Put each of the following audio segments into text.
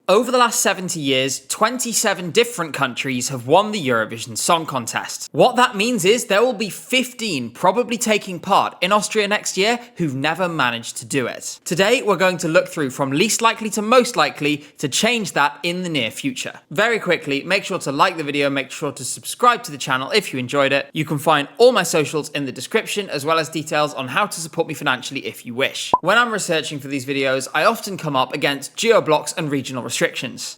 Over the last 70 years, 27 different countries have won the Eurovision Song Contest. What that means is there will be 15 probably taking part in Austria next year who've never managed to do it. Today, we're going to look through from least likely to most likely to change that in the near future. Very quickly, make sure to like the video, make sure to subscribe to the channel if you enjoyed it. You can find all my socials in the description, as well as details on how to support me financially if you wish. When I'm researching for these videos, I often come up against geo-blocks and regional restrictions.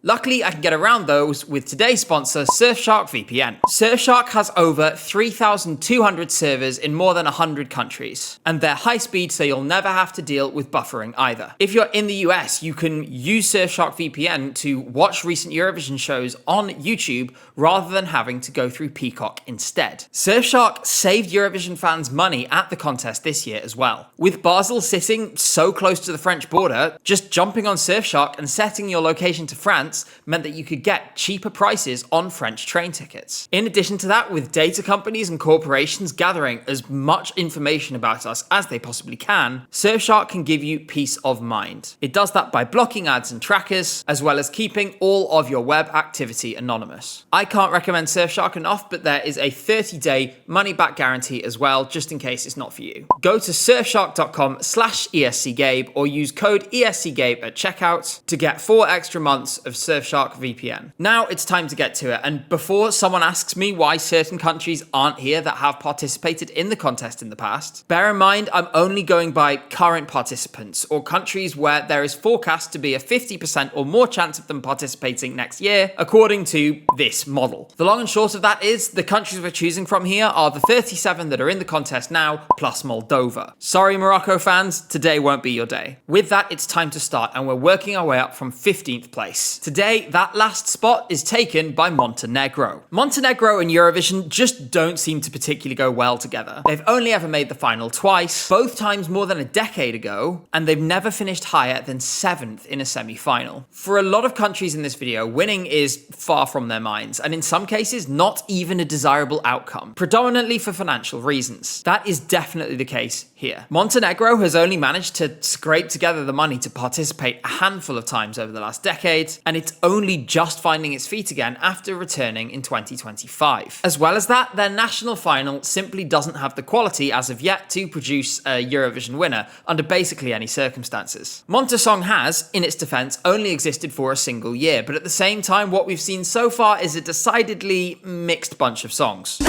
Luckily, I can get around those with today's sponsor, Surfshark VPN. Surfshark has over 3,200 servers in more than 100 countries, and they're high speed, so you'll never have to deal with buffering either. If you're in the US, you can use Surfshark VPN to watch recent Eurovision shows on YouTube rather than having to go through Peacock instead. Surfshark saved Eurovision fans money at the contest this year as well. With Basel sitting so close to the French border, just jumping on Surfshark and setting your location to France meant that you could get cheaper prices on French train tickets. In addition to that, with data companies and corporations gathering as much information about us as they possibly can, Surfshark can give you peace of mind. It does that by blocking ads and trackers, as well as keeping all of your web activity anonymous. I can't recommend Surfshark enough, but there is a 30-day money-back guarantee as well, just in case it's not for you. Go to surfshark.com/ESCGabe or use code ESCGabe at checkout to get 4 extra months of Surfshark VPN. Now it's time to get to it, and before someone asks me why certain countries aren't here that have participated in the contest in the past, bear in mind I'm only going by current participants or countries where there is forecast to be a 50% or more chance of them participating next year, according to this model. The long and short of that is the countries we're choosing from here are the 37 that are in the contest now, plus Moldova. Sorry Morocco fans, today won't be your day. With that, it's time to start, and we're working our way up from 15th place. Today, that last spot is taken by Montenegro. Montenegro and Eurovision just don't seem to particularly go well together. They've only ever made the final twice, both times more than a decade ago, and they've never finished higher than 7th in a semi-final. For a lot of countries in this video, winning is far from their minds, and in some cases, not even a desirable outcome, predominantly for financial reasons. That is definitely the case here. Montenegro has only managed to scrape together the money to participate a handful of times over the last decade, and it's only just finding its feet again after returning in 2025. As well as that, their national final simply doesn't have the quality as of yet to produce a Eurovision winner under basically any circumstances. Montesong has, in its defense, only existed for a single year, but at the same time, what we've seen so far is a decidedly mixed bunch of songs.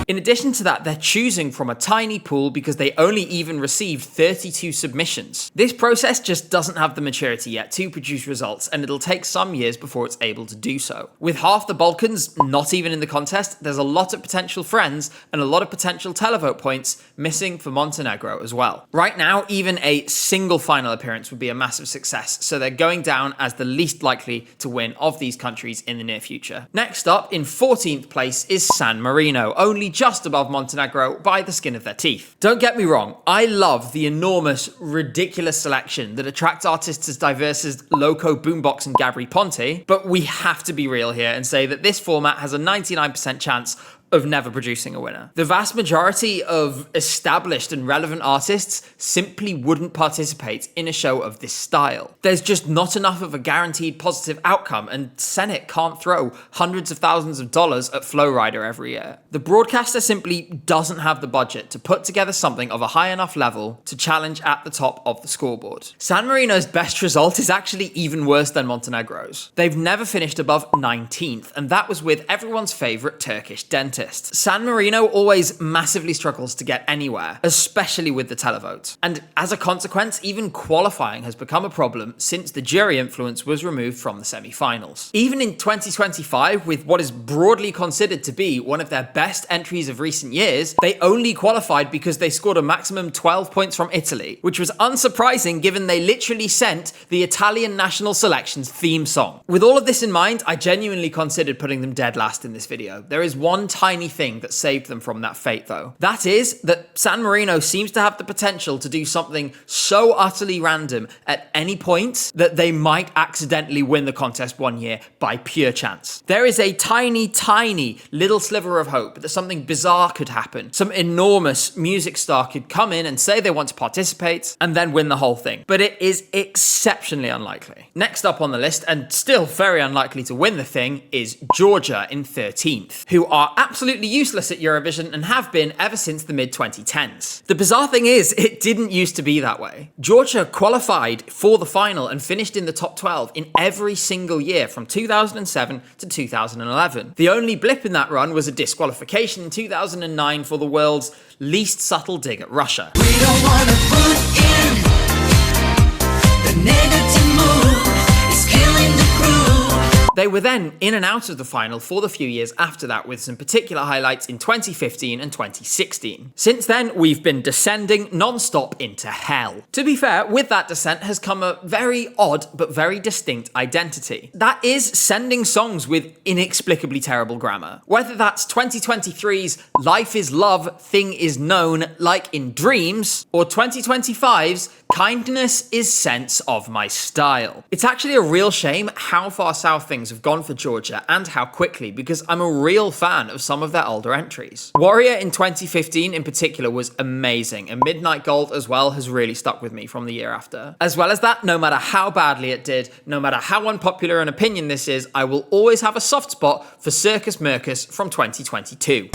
In addition to that, they're choosing from a tiny pool because they only even received 32 submissions. This process just doesn't have the maturity yet to produce results, and it'll take some years before it's able to do so. With half the Balkans not even in the contest, there's a lot of potential friends and a lot of potential televote points missing for Montenegro as well. Right now, even a single final appearance would be a massive success, so they're going down as the least likely to win of these countries in the near future. Next up, in 14th place, is San Marino, only just above Montenegro by the skin of their teeth. Don't get me wrong, I love the enormous, ridiculous selection that attracts artists as diverse as Loco, Boombox, and Gabri Ponte, but we have to be real here and say that this format has a 99% chance of never producing a winner. The vast majority of established and relevant artists simply wouldn't participate in a show of this style. There's just not enough of a guaranteed positive outcome, and Senate can't throw hundreds of thousands of dollars at Flowrider every year. The broadcaster simply doesn't have the budget to put together something of a high enough level to challenge at the top of the scoreboard. San Marino's best result is actually even worse than Montenegro's. They've never finished above 19th, and that was with everyone's favorite Turkish dentist. San Marino always massively struggles to get anywhere, especially with the televote. And as a consequence, even qualifying has become a problem since the jury influence was removed from the semi-finals. Even in 2025, with what is broadly considered to be one of their best entries of recent years, they only qualified because they scored a maximum 12 points from Italy, which was unsurprising given they literally sent the Italian national selection's theme song. With all of this in mind, I genuinely considered putting them dead last in this video. There is one tiny tiny thing that saved them from that fate, though. That is that San Marino seems to have the potential to do something so utterly random at any point that they might accidentally win the contest one year by pure chance. There is a tiny, tiny little sliver of hope that something bizarre could happen. Some enormous music star could come in and say they want to participate and then win the whole thing. But it is exceptionally unlikely. Next up on the list, and still very unlikely to win the thing, is Georgia in 13th, who are absolutely useless at Eurovision and have been ever since the mid-2010s. The bizarre thing is, it didn't used to be that way. Georgia qualified for the final and finished in the top 12 in every single year from 2007 to 2011. The only blip in that run was a disqualification in 2009 for the world's least subtle dig at Russia. We don't wanna put in the negative move. It's killing the crew. They were then in and out of the final for the few years after that, with some particular highlights in 2015 and 2016. Since then, we've been descending non-stop into hell. To be fair, with that descent has come a very odd but very distinct identity. That is sending songs with inexplicably terrible grammar. Whether that's 2023's Life is Love, Thing is Known, Like in Dreams, or 2025's Kindness is Sense of My Style. It's actually a real shame how far south things have gone for Georgia and how quickly, because I'm a real fan of some of their older entries. Warrior in 2015 in particular was amazing, and Midnight Gold as well has really stuck with me from the year after. As well as that, no matter how badly it did, no matter how unpopular an opinion this is, I will always have a soft spot for Circus Mircus from 2022.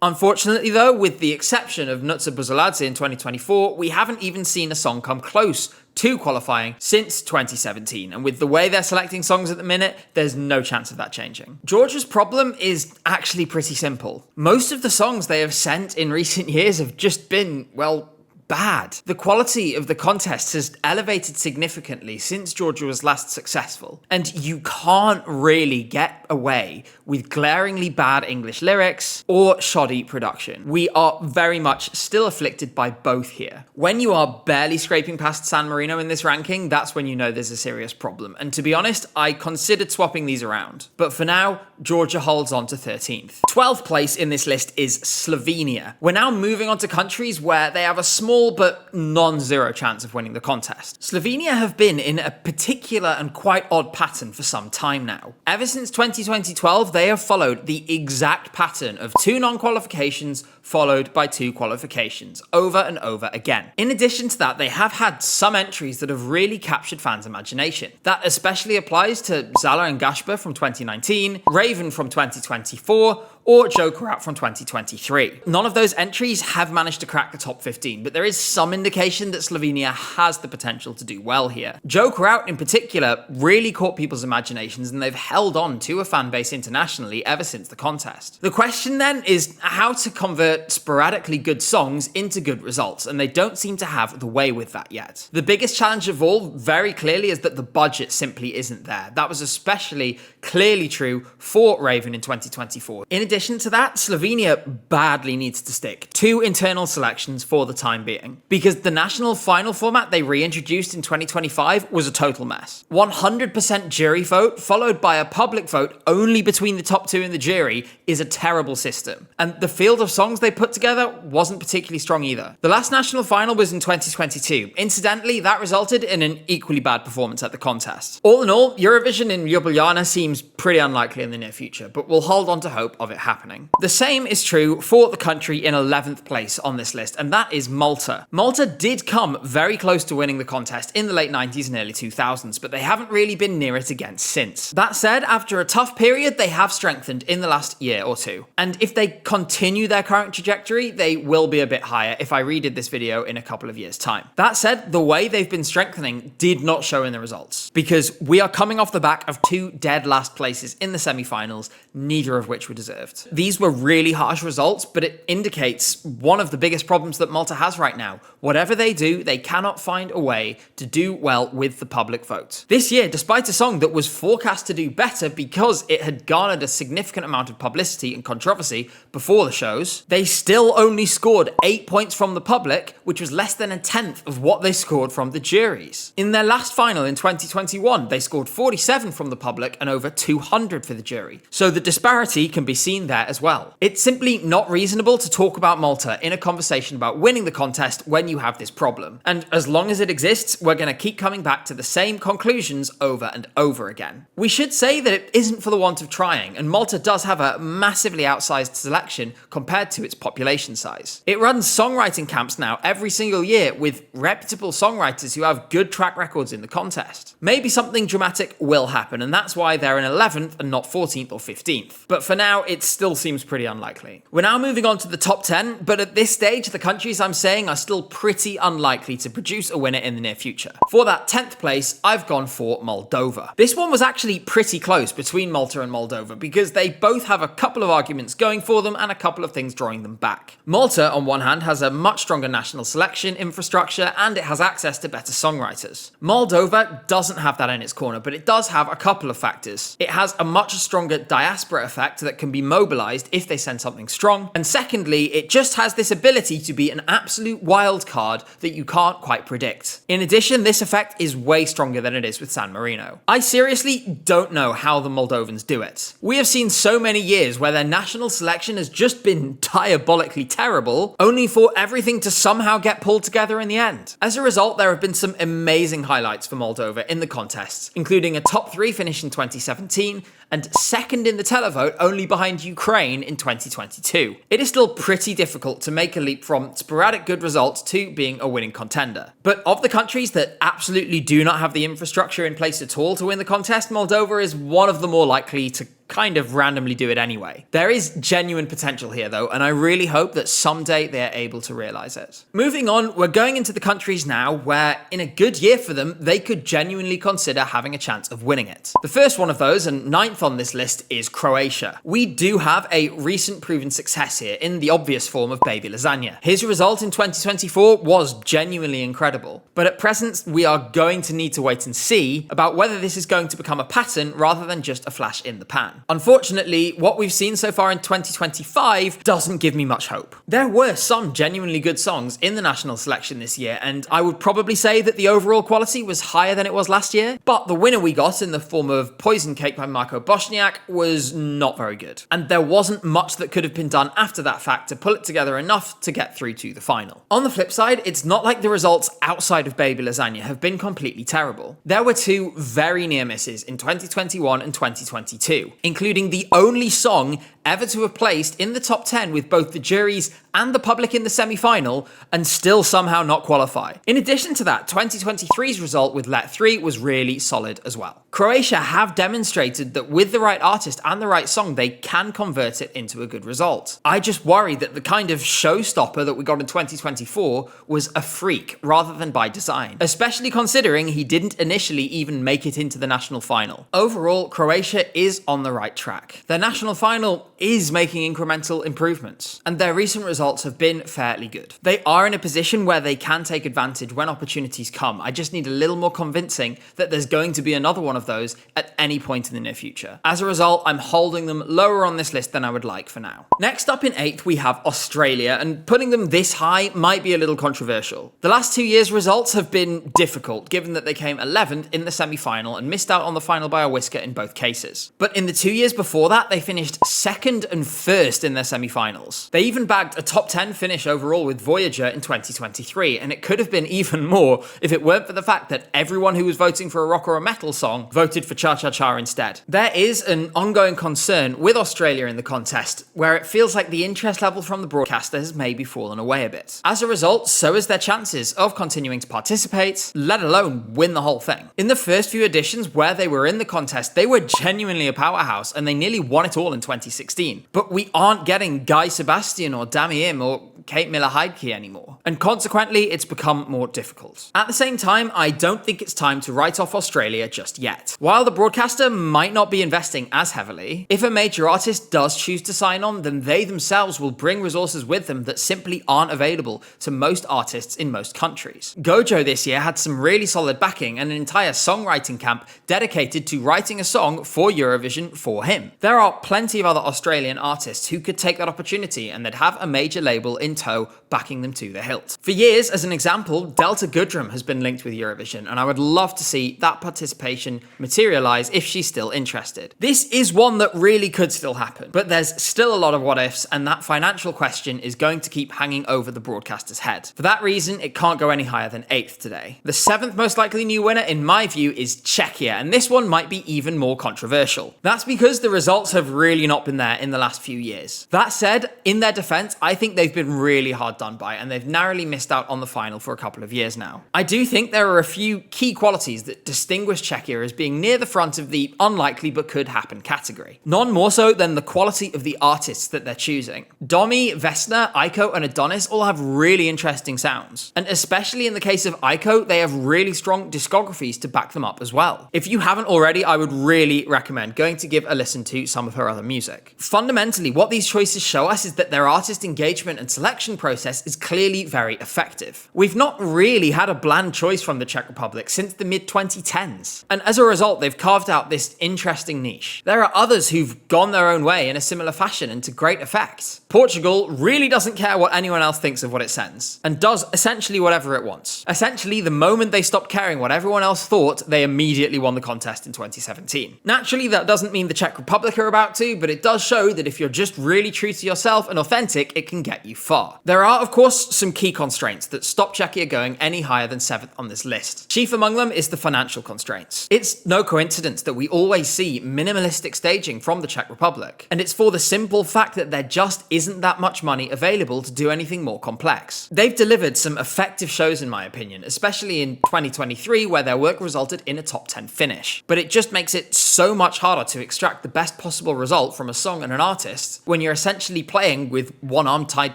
Unfortunately though, with the exception of Nutsa Buzaladze in 2024, we haven't even seen a song come close to qualifying since 2017, and with the way they're selecting songs at the minute, there's no chance of that changing. Georgia's problem is actually pretty simple. Most of the songs they have sent in recent years have just been, well, bad. The quality of the contest has elevated significantly since Georgia was last successful, and you can't really get away with glaringly bad English lyrics or shoddy production. We are very much still afflicted by both here. When you are barely scraping past San Marino in this ranking, that's when you know there's a serious problem, and to be honest, I considered swapping these around. But for now, Georgia holds on to 13th. 12th place in this list is Slovenia. We're now moving on to countries where they have a small but non-zero chance of winning the contest. Slovenia have been in a particular and quite odd pattern for some time now. Ever since 2012, they have followed the exact pattern of 2 non-qualifications followed by 2 qualifications, over and over again. In addition to that, they have had some entries that have really captured fans' imagination. That especially applies to Zala and Gashba from 2019, Raven from 2024, or Joker Out from 2023. None of those entries have managed to crack the top 15, but there is some indication that Slovenia has the potential to do well here. Joker Out in particular really caught people's imaginations, and they've held on to a fan base internationally ever since the contest. The question then is how to convert sporadically good songs into good results, and they don't seem to have the way with that yet. The biggest challenge of all, very clearly, is that the budget simply isn't there. That was especially clearly true for Raven in 2024. In addition to that, Slovenia badly needs to stick to internal selections for the time being, because the national final format they reintroduced in 2025 was a total mess. 100% jury vote followed by a public vote only between the top 2 in the jury is a terrible system, and the field of songs they put together wasn't particularly strong either. The last national final was in 2022. Incidentally, that resulted in an equally bad performance at the contest. All in all, Eurovision in Ljubljana seems pretty unlikely in the near future, but we'll hold on to hope of it happening. The same is true for the country in 11th place on this list, and that is Malta. Malta did come very close to winning the contest in the late 90s and early 2000s, but they haven't really been near it again since. That said, after a tough period, they have strengthened in the last year or two, and if they continue their current trajectory, they will be a bit higher if I redid this video in a couple of years' time. That said, the way they've been strengthening did not show in the results, because we are coming off the back of 2 dead last places in the semi-finals, neither of which were deserved. These were really harsh results, but it indicates one of the biggest problems that Malta has right now. Whatever they do, they cannot find a way to do well with the public vote. This year, despite a song that was forecast to do better because it had garnered a significant amount of publicity and controversy before the shows, they they still only scored 8 points from the public, which was less than a tenth of what they scored from the juries. In their last final in 2021, they scored 47 from the public and over 200 for the jury. So the disparity can be seen there as well. It's simply not reasonable to talk about Malta in a conversation about winning the contest when you have this problem. And as long as it exists, we're going to keep coming back to the same conclusions over and over again. We should say that it isn't for the want of trying, and Malta does have a massively outsized selection compared to its population size. It runs songwriting camps now every single year with reputable songwriters who have good track records in the contest. Maybe something dramatic will happen, and that's why they're in 11th and not 14th or 15th. But for now, it still seems pretty unlikely. We're now moving on to the top 10, but at this stage, the countries I'm saying are still pretty unlikely to produce a winner in the near future. For that 10th place, I've gone for Moldova. This one was actually pretty close between Malta and Moldova because they both have a couple of arguments going for them and a couple of things drawing them back. Malta, on one hand, has a much stronger national selection infrastructure and it has access to better songwriters. Moldova doesn't have that in its corner, but it does have a couple of factors. It has a much stronger diaspora effect that can be mobilized if they send something strong. And secondly, it just has this ability to be an absolute wild card that you can't quite predict. In addition, this effect is way stronger than it is with San Marino. I seriously don't know how the Moldovans do it. We have seen so many years where their national selection has just been diabolically terrible, only for everything to somehow get pulled together in the end. As a result, there have been some amazing highlights for Moldova in the contests, including a top 3 finish in 2017 and second in the televote only behind Ukraine in 2022. It is still pretty difficult to make a leap from sporadic good results to being a winning contender. But of the countries that absolutely do not have the infrastructure in place at all to win the contest, Moldova is one of the more likely to kind of randomly do it anyway. There is genuine potential here though, and I really hope that someday they're able to realize it. Moving on, we're going into the countries now where in a good year for them, they could genuinely consider having a chance of winning it. The first one of those, and 9th on this list, is Croatia. We do have a recent proven success here in the obvious form of Baby Lasagna. His result in 2024 was genuinely incredible, but at present we are going to need to wait and see about whether this is going to become a pattern rather than just a flash in the pan. Unfortunately, what we've seen so far in 2025 doesn't give me much hope. There were some genuinely good songs in the national selection this year, and I would probably say that the overall quality was higher than it was last year, but the winner we got in the form of Poison Cake by Marko Bošnjak was not very good. And there wasn't much that could have been done after that fact to pull it together enough to get through to the final. On the flip side, it's not like the results outside of Baby Lasagna have been completely terrible. There were 2 very near misses in 2021 and 2022. Including the only song ever to have placed in the top 10 with both the juries and the public in the semi-final and still somehow not qualify. In addition to that, 2023's result with Let 3 was really solid as well. Croatia have demonstrated that with the right artist and the right song, they can convert it into a good result. I just worry that the kind of showstopper that we got in 2024 was a freak rather than by design, especially considering he didn't initially even make it into the national final. Overall, Croatia is on the right track. Their national final is making incremental improvements, and their recent results have been fairly good. They are in a position where they can take advantage when opportunities come. I just need a little more convincing that there's going to be another one of those at any point in the near future. As a result, I'm holding them lower on this list than I would like for now. Next up in 8th, we have Australia, and putting them this high might be a little controversial. The last 2 years' results have been difficult, given that they came 11th in the semi-final and missed out on the final by a whisker in both cases. But in the 2 years before that, they finished 2nd and 1st in their semi-finals. They even bagged a top 10 finish overall with Voyager in 2023, and it could have been even more if it weren't for the fact that everyone who was voting for a rock or a metal song voted for Cha Cha Cha instead. There is an ongoing concern with Australia in the contest, where it feels like the interest level from the broadcaster has maybe fallen away a bit. As a result, so is their chances of continuing to participate, let alone win the whole thing. In the first few editions where they were in the contest, they were genuinely a powerhouse, and they nearly won it all in 2016. But we aren't getting Guy Sebastian or Dami Im or Kate Miller-Heidke anymore. and consequently it's become more difficult. At the same time, I don't think it's time to write off Australia just yet. While the broadcaster might not be investing as heavily, if a major artist does choose to sign on, then they themselves will bring resources with them that simply aren't available to most artists in most countries. Gojo this year had some really solid backing and an entire songwriting camp dedicated to writing a song for Eurovision for him. There are plenty of other Australian artists who could take that opportunity and they'd have a major label in tow backing them to the hilt. For years, as an example, Delta Goodrem has been linked with Eurovision, and I would love to see that participation materialize if she's still interested. This is one that really could still happen, but there's still a lot of what ifs, and that financial question is going to keep hanging over the broadcaster's head. For that reason, it can't go any higher than 8th today. The 7th most likely new winner, in my view, is Czechia, and this one might be even more controversial. That's because the results have really not been there in the last few years. That said, in their defense, I think they've been really hard done by, and they've narrowly missed out on the final for a couple of years now. I do think there are a few key qualities that distinguish Czechia as being near the front of the unlikely but could happen category. None more so than the quality of the artists that they're choosing. Domi, Vesna, Aiko, and Adonis all have really interesting sounds. And especially in the case of Aiko, they have really strong discographies to back them up as well. If you haven't already, I would really recommend going to give a listen to some of her other music. Fundamentally, what these choices show us is that their artist engagement and selection process is clearly very effective. We've not really had a bland choice from the Czech Republic since the mid-2010s. And as a result, they've carved out this interesting niche. There are others who've gone their own way in a similar fashion and to great effect. Portugal really doesn't care what anyone else thinks of what it sends, and does essentially whatever it wants. Essentially, the moment they stopped caring what everyone else thought, they immediately won the contest in 2017. Naturally, that doesn't mean the Czech Republic are about to, but it does show that if you're just really true to yourself and authentic, it can get you far. There are, of course, some key constraints that stop Czechia going any higher than 7th on this list. Chief among them is the financial constraints. It's no coincidence that we always see minimalistic staging from the Czech Republic, and it's for the simple fact that there just isn't that much money available to do anything more complex. They've delivered some effective shows in my opinion, especially in 2023 where their work resulted in a top 10 finish. But it just makes it so much harder to extract the best possible result from a song and an artist when you're essentially playing with one arm tied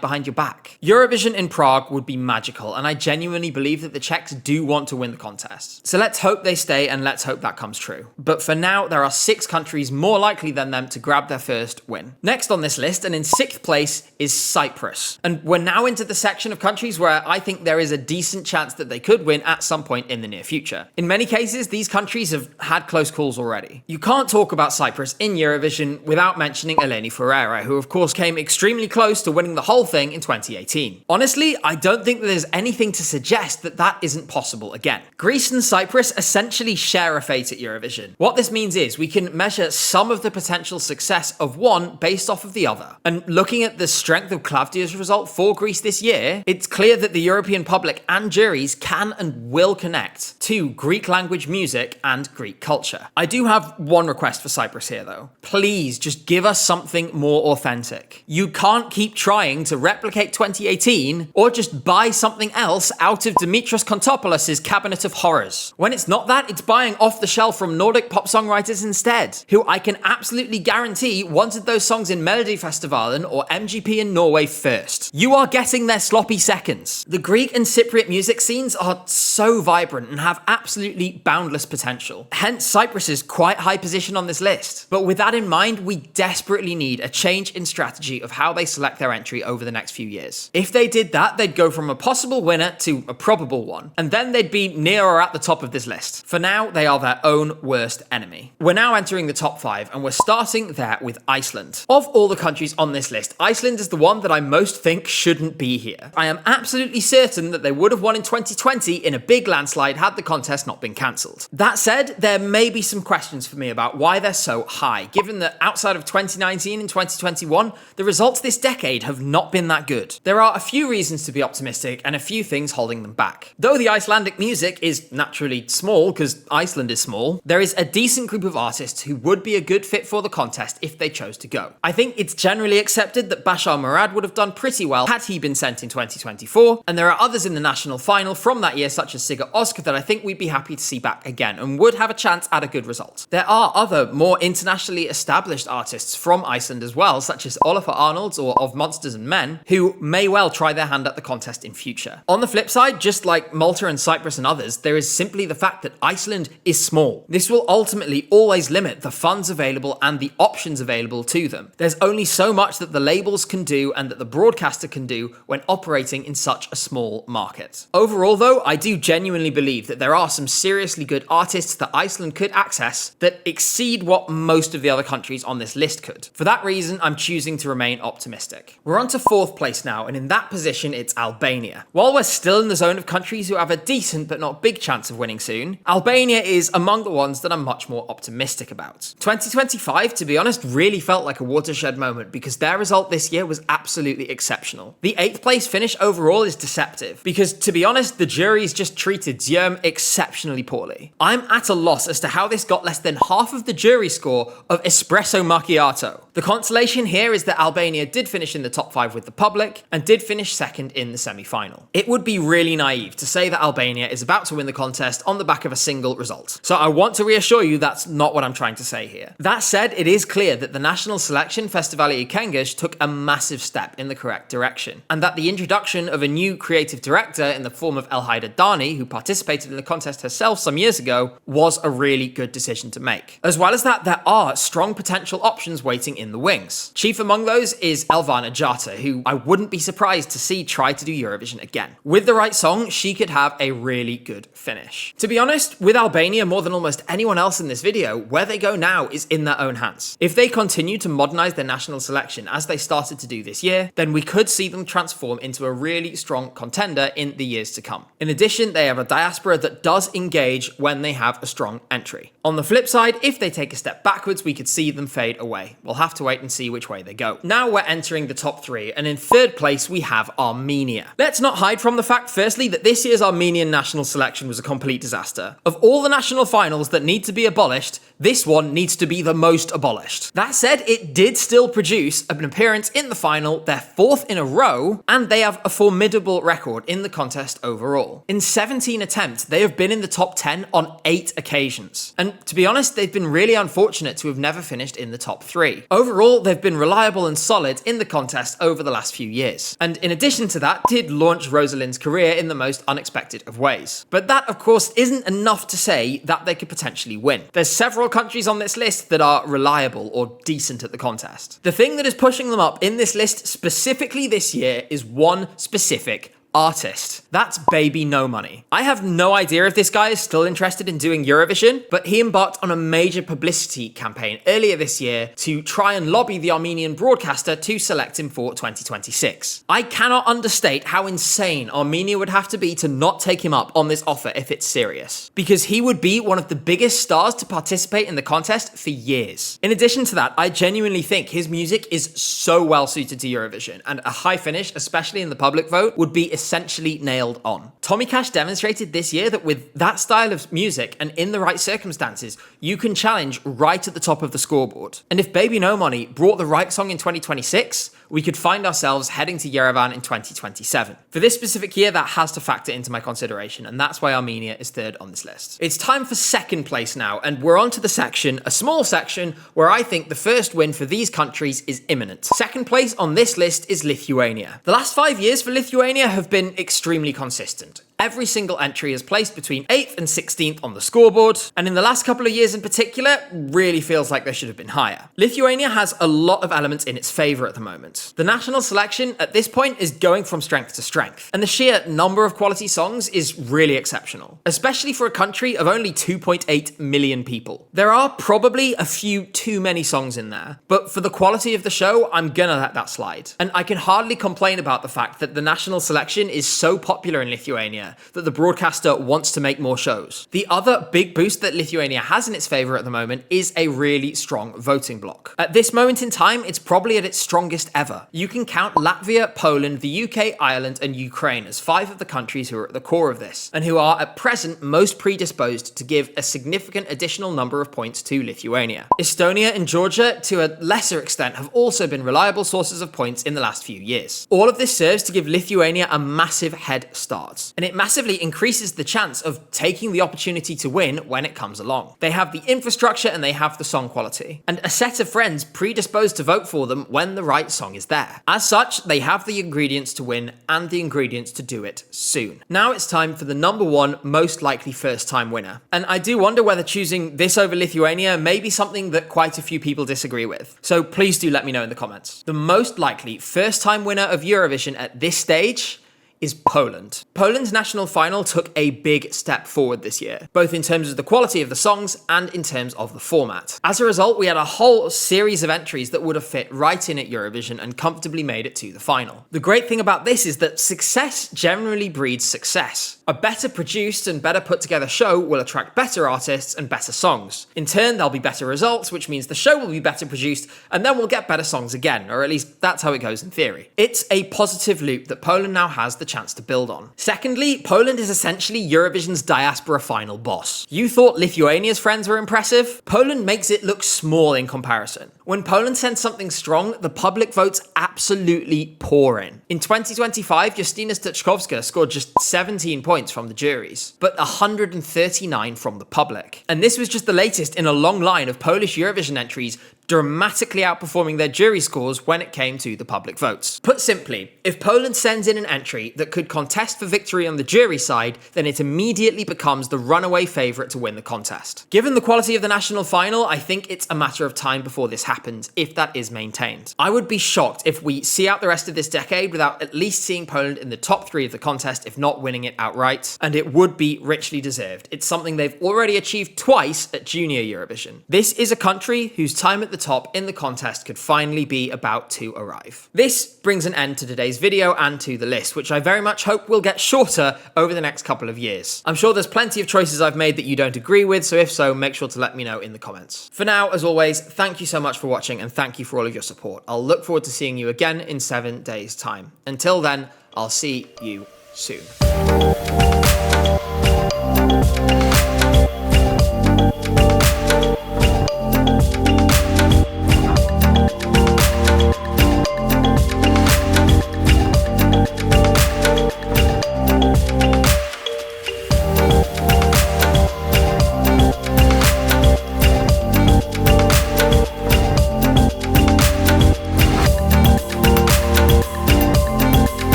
behind your back. Eurovision in Prague would be magical, and I genuinely believe that the Czechs do want to win the contest. So let's hope they stay and let's hope that comes true. But for now, there are 6 countries more likely than them to grab their first win. Next on this list, and in 6th place, is Cyprus. And we're now into the section of countries where I think there is a decent chance that they could win at some point in the near future. In many cases, these countries have had close calls already. You can't talk about Cyprus in Eurovision without mentioning Eleni Ferreira, who of course came extremely close to winning the whole thing in 2018. Honestly, I don't think that there's anything to suggest that that isn't possible again. Greece and Cyprus essentially share a fate at Eurovision. What this means is we can measure some of the potential success of one based off of the other. And looking at the strength of Klavdia's result for Greece this year, it's clear that the European public and juries can and will connect to Greek language music and Greek culture. I do have one request for Cyprus here though. Please just give us something more authentic. You can't keep trying to replicate 2018 or just buy something else out of Dimitris Kontopoulos' cabinet of horrors. When it's not that, it's buying off the shelf from Nordic pop songwriters instead, who I can absolutely guarantee wanted those songs in Melodifestivalen or MGP in Norway first. You are getting their sloppy seconds. The Greek and Cypriot music scenes are so vibrant and have absolutely boundless potential. Hence Cyprus's quite high position on this list. But with that in mind, we desperately need a change in strategy of how they select their entry over the next few years. If they did that, they'd go from a possible winner to a probable one, and then they'd be near or at the top of this list. For now, they are their own worst enemy. We're now entering the top 5, and we're starting there with Iceland. Of all the countries on this list, Iceland is the one that I most think shouldn't be here. I am absolutely certain that they would have won in 2020 in a big landslide had the contest not been cancelled. That said, there may be some questions for me about why they're so high, given that outside of 2019 and 2021, the results this decade have not been that good. There are a few reasons to be optimistic and a few things holding them back. Though the Icelandic music is naturally small, because Iceland is small, there is a decent group of artists who would be a good fit for the contest if they chose to go. I think it's generally accepted that Bashar Murad would have done pretty well had he been sent in 2024, and there are others in the national final from that year such as Sigurd Oskar that I think we'd be happy to see back again and would have a chance at a good result. There are other more internationally established artists from Iceland as well, such as Olafur Arnalds or Of Monsters and Men, who may well try their hand at the the contest in future. On the flip side, just like Malta and Cyprus and others, there is simply the fact that Iceland is small. This will ultimately always limit the funds available and the options available to them. There's only so much that the labels can do and that the broadcaster can do when operating in such a small market. Overall though, I do genuinely believe that there are some seriously good artists that Iceland could access that exceed what most of the other countries on this list could. For that reason, I'm choosing to remain optimistic. We're on to 4th place now, and in that position it's Albania. While we're still in the zone of countries who have a decent but not big chance of winning soon, Albania is among the ones that I'm much more optimistic about. 2025, to be honest, really felt like a watershed moment because their result this year was absolutely exceptional. The 8th place finish overall is deceptive because, to be honest, the jury's just treated Zierm exceptionally poorly. I'm at a loss as to how this got less than half of the jury score of Espresso Macchiato. The consolation here is that Albania did finish in the top 5 with the public and did finish 2nd in the semi-final. It would be really naive to say that Albania is about to win the contest on the back of a single result. So I want to reassure you that's not what I'm trying to say here. That said, it is clear that the national selection Festivali Këngësh took a massive step in the correct direction, and that the introduction of a new creative director in the form of Elhaida Dani, who participated in the contest herself some years ago, was a really good decision to make. As well as that, there are strong potential options waiting in the wings. Chief among those is Elvana Jata, who I wouldn't be surprised to see try to do Eurovision again. With the right song, she could have a really good finish. To be honest, with Albania more than almost anyone else in this video, where they go now is in their own hands. If they continue to modernize their national selection as they started to do this year, then we could see them transform into a really strong contender in the years to come. In addition, they have a diaspora that does engage when they have a strong entry. On the flip side, if they take a step backwards, we could see them fade away. We'll have to wait and see which way they go. Now we're entering the top 3, and in 3rd place we have Armenia. Let's not hide from the fact, firstly, that this year's Armenian national selection was a complete disaster. Of all the national finals that need to be abolished, this one needs to be the most abolished. That said, it did still produce an appearance in the final, their 4th in a row, and they have a formidable record in the contest overall. In 17 attempts, they have been in the top 10 on 8 occasions. And to be honest, they've been really unfortunate to have never finished in the top 3. Overall, they've been reliable and solid in the contest over the last few years. And in addition to that, did launch Rosalind's career in the most unexpected of ways. But that, of course, isn't enough to say that they could potentially win. There's several countries on this list that are reliable or decent at the contest. The thing that is pushing them up in this list specifically this year is one specific artist. That's Baby No Money. I have no idea if this guy is still interested in doing Eurovision, but he embarked on a major publicity campaign earlier this year to try and lobby the Armenian broadcaster to select him for 2026. I cannot understate how insane Armenia would have to be to not take him up on this offer if it's serious, because he would be one of the biggest stars to participate in the contest for years. In addition to that, I genuinely think his music is so well suited to Eurovision, and a high finish, especially in the public vote, would be essentially nailed on. Tommy Cash demonstrated this year that with that style of music and in the right circumstances, you can challenge right at the top of the scoreboard. And if Baby No Money brought the right song in 2026, we could find ourselves heading to Yerevan in 2027. For this specific year, that has to factor into my consideration, and that's why Armenia is 3rd on this list. It's time for 2nd place now, and we're on to the section, a small section, where I think the first win for these countries is imminent. 2nd place on this list is Lithuania. The last 5 years for Lithuania have been extremely consistent. Every single entry is placed between 8th and 16th on the scoreboard, and in the last couple of years in particular, really feels like they should have been higher. Lithuania has a lot of elements in its favour at the moment. The national selection at this point is going from strength to strength, and the sheer number of quality songs is really exceptional, especially for a country of only 2.8 million people. There are probably a few too many songs in there, but for the quality of the show, I'm gonna let that slide. And I can hardly complain about the fact that the national selection is so popular in Lithuania that the broadcaster wants to make more shows. The other big boost that Lithuania has in its favour at the moment is a really strong voting bloc. At this moment in time, it's probably at its strongest ever. You can count Latvia, Poland, the UK, Ireland, and Ukraine as 5 of the countries who are at the core of this, and who are at present most predisposed to give a significant additional number of points to Lithuania. Estonia and Georgia, to a lesser extent, have also been reliable sources of points in the last few years. All of this serves to give Lithuania a massive head start, and it massively increases the chance of taking the opportunity to win when it comes along. They have the infrastructure and they have the song quality, and a set of friends predisposed to vote for them when the right song is there. As such, they have the ingredients to win and the ingredients to do it soon. Now it's time for the number one most likely first time winner. And I do wonder whether choosing this over Lithuania may be something that quite a few people disagree with. So please do let me know in the comments. The most likely first time winner of Eurovision at this stage is Poland. Poland's national final took a big step forward this year, both in terms of the quality of the songs and in terms of the format. As a result, we had a whole series of entries that would have fit right in at Eurovision and comfortably made it to the final. The great thing about this is that success generally breeds success. A better produced and better put together show will attract better artists and better songs. In turn, there'll be better results, which means the show will be better produced, and then we'll get better songs again, or at least that's how it goes in theory. It's a positive loop that Poland now has the chance to build on. Secondly, Poland is essentially Eurovision's diaspora final boss. You thought Lithuania's friends were impressive? Poland makes it look small in comparison. When Poland sends something strong, the public votes absolutely pour in. In 2025, Justyna Steczkowska scored just 17 points from the juries, but 139 from the public. And this was just the latest in a long line of Polish Eurovision entries dramatically outperforming their jury scores when it came to the public votes. Put simply, if Poland sends in an entry that could contest for victory on the jury side, then it immediately becomes the runaway favourite to win the contest. Given the quality of the national final, I think it's a matter of time before this happens, if that is maintained. I would be shocked if we see out the rest of this decade without at least seeing Poland in the top 3 of the contest, if not winning it outright, and it would be richly deserved. It's something they've already achieved twice at Junior Eurovision. This is a country whose time at the top in the contest could finally be about to arrive. This brings an end to today's video and to the list, which I very much hope will get shorter over the next couple of years. I'm sure there's plenty of choices I've made that you don't agree with, so if so, make sure to let me know in the comments. For now, as always, thank you so much for watching and thank you for all of your support. I'll look forward to seeing you again in 7 days' time. Until then, I'll see you soon.